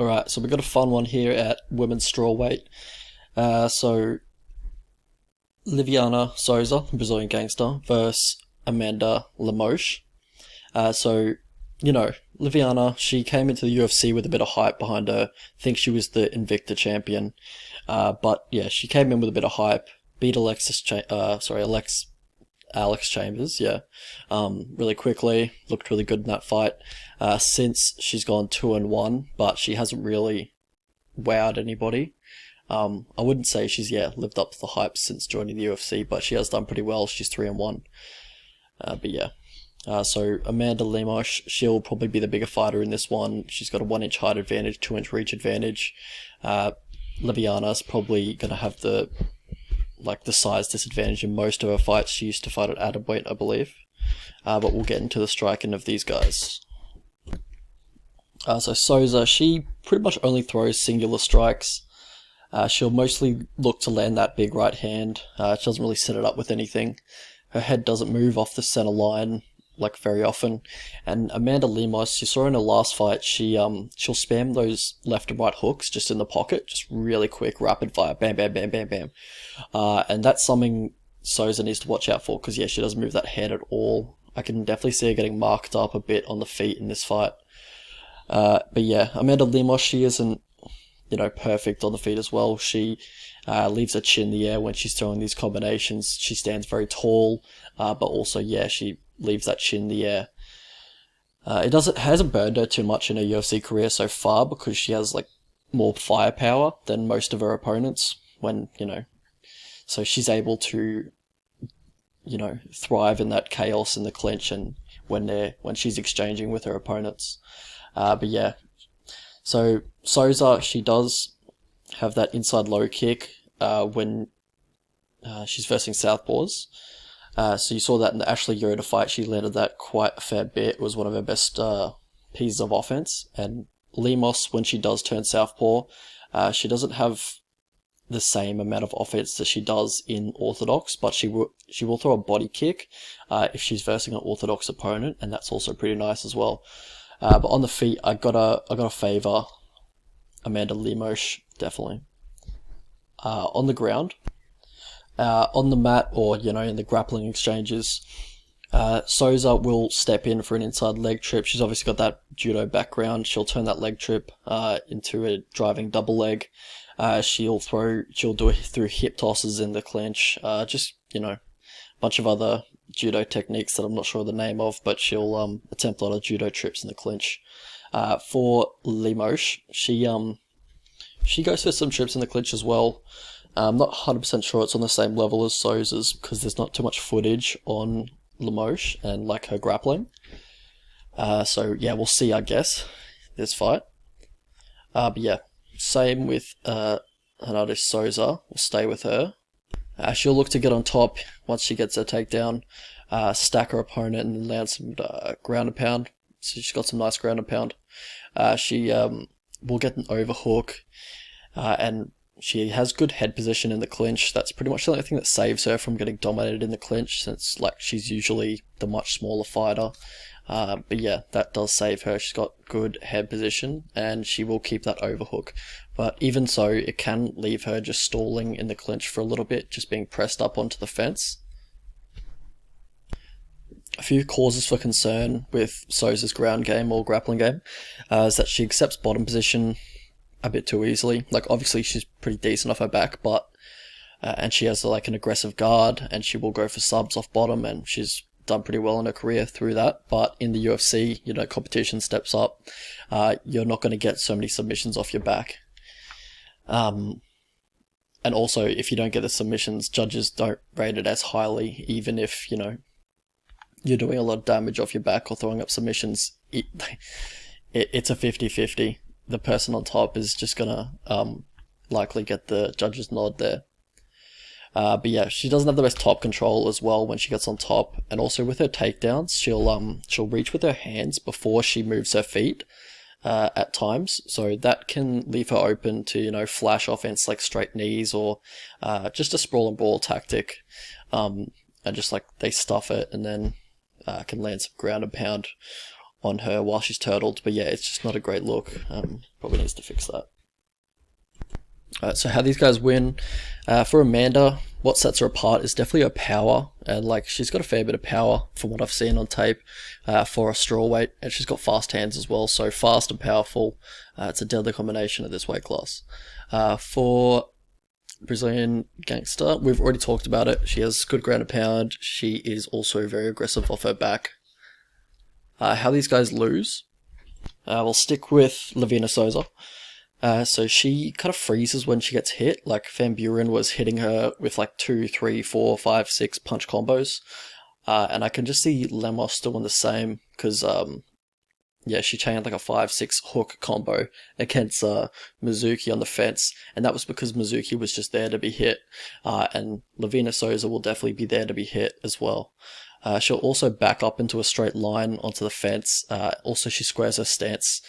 Alright, so we got a fun one here at women's strawweight. So Liviana Souza, Brazilian gangster, versus Amanda Lemos. So, Liviana, she came into the UFC with a bit of hype behind her. I think she was the Invicta champion. But yeah, she came in with a bit of hype, beat Alex Chambers, yeah, really quickly. Looked really good in that fight. Since she's gone 2-1, but she hasn't really wowed anybody. I wouldn't say she's lived up to the hype since joining the UFC, but she has done pretty well. She's 3-1. But yeah. So Amanda Lemos, she'll probably be the bigger fighter in this one. She's got a 1-inch height advantage, 2-inch reach advantage. Liviana's probably gonna have the size disadvantage in most of her fights. She used to fight at atomweight, I believe. But we'll get into the striking of these guys. So Souza, she pretty much only throws singular strikes. She'll mostly look to land that big right hand. She doesn't really set it up with anything. Her head doesn't move off the center line very often. And Amanda Lemos, you saw in her last fight, she'll spam those left and right hooks just in the pocket, just really quick, rapid fire, bam, bam, bam, bam, bam. And that's something Souza needs to watch out for, because she doesn't move that head at all. I can definitely see her getting marked up a bit on the feet in this fight. But yeah, Amanda Lemos, she isn't, perfect on the feet as well. She leaves her chin in the air when she's throwing these combinations. She stands very tall, but also, she leaves that chin in the air. It hasn't burned her too much in her UFC career so far, because she has more firepower than most of her opponents so she's able to thrive in that chaos in the clinch and when she's exchanging with her opponents. But yeah, so Souza, she does have that inside low kick when she's versing southpaws. So you saw that in the Ashley Yoda fight. She landed that quite a fair bit. It was one of her best pieces of offense. And Lemos, when she does turn southpaw, she doesn't have the same amount of offense that she does in orthodox, but she will throw a body kick if she's versing an orthodox opponent, and that's also pretty nice as well. But on the feet, I gotta favor Amanda Lemos, definitely. On the ground, on the mat, or in the grappling exchanges, Souza will step in for an inside leg trip. She's obviously got that judo background. She'll turn that leg trip into a driving double leg. She'll do it through hip tosses in the clinch. Bunch of other judo techniques that I'm not sure the name of, but she'll attempt a lot of judo trips in the clinch. For Lemos, she goes for some trips in the clinch as well. I'm not 100% sure it's on the same level as Souza's, because there's not too much footage on Lemos and her grappling. So yeah, we'll see, I guess, this fight. But yeah, same with Hernandez Souza. We'll stay with her. She'll look to get on top once she gets her takedown, stack her opponent, and land some ground and pound. So she's got some nice ground and pound. She will get an overhook, and she has good head position in the clinch. That's pretty much the only thing that saves her from getting dominated in the clinch, since she's usually the much smaller fighter. But yeah, that does save her. She's got good head position, and she will keep that overhook. But even so, it can leave her just stalling in the clinch for a little bit, just being pressed up onto the fence. A few causes for concern with Souza's ground game or grappling game is that she accepts bottom position a bit too easily. Obviously she's pretty decent off her back, but and she has an aggressive guard, and she will go for subs off bottom, and she's done pretty well in her career through that. But in the UFC, competition steps up. You're not going to get so many submissions off your back. And also, if you don't get the submissions, judges don't rate it as highly, even if, you're doing a lot of damage off your back or throwing up submissions. It's a 50-50. The person on top is just gonna likely get the judge's nod there. But yeah, she doesn't have the best top control as well when she gets on top, and also with her takedowns, she'll reach with her hands before she moves her feet at times, so that can leave her open to flash offense like straight knees, or just a sprawl and brawl tactic, and just they stuff it and then can land some ground and pound on her while she's turtled. But yeah, it's just not a great look. Probably needs to fix that. So how these guys win. For Amanda, what sets her apart is definitely her power, and like she's got a fair bit of power from what I've seen on tape for a strawweight, and she's got fast hands as well, so fast and powerful. It's a deadly combination at this weight class. For Brazilian Gangster, we've already talked about it. She has good ground and pound. She is also very aggressive off her back. How these guys lose. We'll stick with Livinha Souza. So she kind of freezes when she gets hit. Like Van Buren was hitting her with like 2, 3, 4, 5, 6 punch combos. And I can just see Lemos doing the same because, yeah, she chained like a 5, 6 hook combo against Mizuki on the fence. And that was because Mizuki was just there to be hit. And Livinha Souza will definitely be there to be hit as well. She'll also back up into a straight line onto the fence. Also, she squares her stance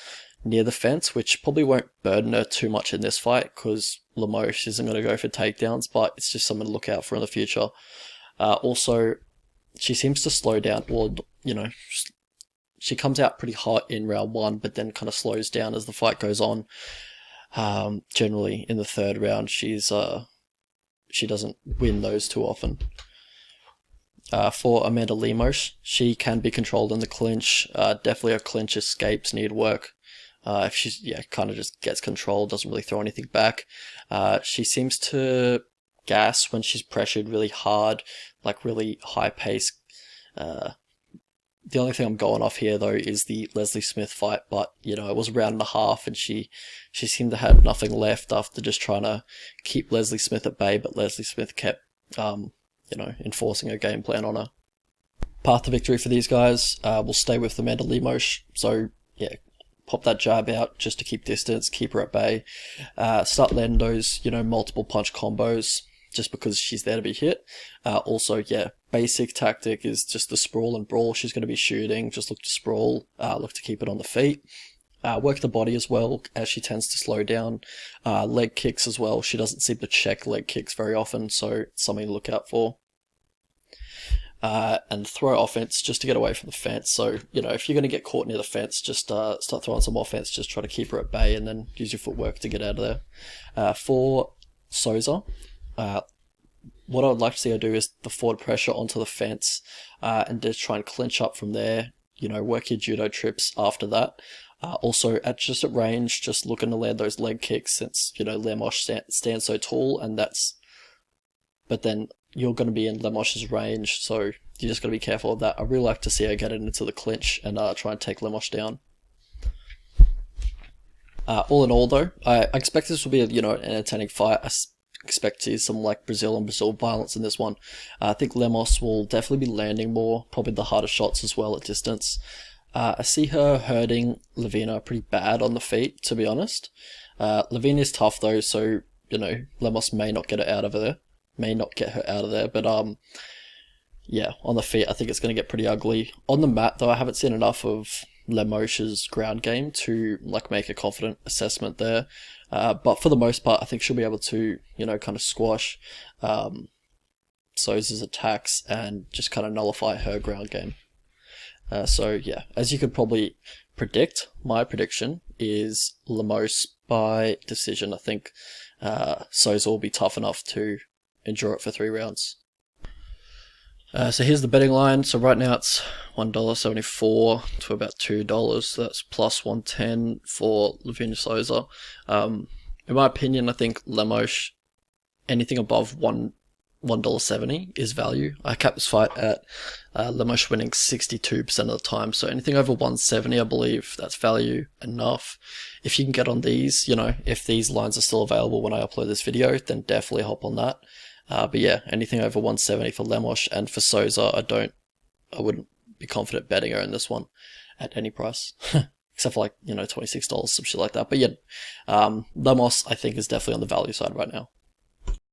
near the fence, which probably won't burden her too much in this fight because Lemos isn't going to go for takedowns, but it's just something to look out for in the future. Also, she seems to slow down, or, you know, she comes out pretty hot in round 1, but then kind of slows down as the fight goes on. Generally, in the 3rd round, she doesn't win those too often. For Amanda Lemos, she can be controlled in the clinch. Definitely her clinch escapes need work. If she's, kind of just gets controlled, doesn't really throw anything back. She seems to gas when she's pressured really hard, like really high pace. The only thing I'm going off here, though, is the Leslie Smith fight, but, you know, it was a round and a half, and she seemed to have nothing left after just trying to keep Leslie Smith at bay, but Leslie Smith kept, enforcing her game plan on her. Path to victory for these guys, will stay with Amanda Lemos, so, yeah, pop that jab out just to keep distance, keep her at bay. Start landing those, multiple punch combos just because she's there to be hit. Also, basic tactic is just the sprawl and brawl she's going to be shooting. Just look to sprawl, look to keep it on the feet. Work the body as well, as she tends to slow down. Leg kicks as well. She doesn't seem to check leg kicks very often, so something to look out for. And throw offense just to get away from the fence. So, if you're going to get caught near the fence, just start throwing some offense, just try to keep her at bay and then use your footwork to get out of there. For Souza, what I would like to see her do is the forward pressure onto the fence and just try and clinch up from there, work your judo trips after that. Also, at range, just looking to land those leg kicks since, Lemos stands so tall, but then you're going to be in Lemos's range, so you just got to be careful of that. I really like to see her get into the clinch and try and take Lemos down. All in all, though, I expect this will be an entertaining fight. I expect to see some Brazil violence in this one. I think Lemos will definitely be landing more, probably the harder shots as well at distance. I see her hurting Livinha pretty bad on the feet, to be honest. Livinha is tough though, so Lemos may not get her out of there. But on the feet, I think it's going to get pretty ugly. On the mat, though, I haven't seen enough of Lemos's ground game to make a confident assessment there. But for the most part, I think she'll be able to, kind of squash Souza's attacks and just kind of nullify her ground game. As you could probably predict, my prediction is Lemos by decision. I think Souza will be tough enough to endure it for 3 rounds. So here's the betting line. So right now it's $1.74 to about $2. So that's plus 110 for Livinha Souza. In my opinion, I think Lemos, anything above $1.70 is value. I capped this fight at Lemos winning 62% of the time, so anything over $1.70, I believe that's value enough. If you can get on these, if these lines are still available when I upload this video, then definitely hop on that. But yeah, anything over $1.70 for Lemos, and for Souza, I wouldn't be confident betting her in this one at any price. Except for $26, some shit like that. But yeah, Lemos I think is definitely on the value side right now.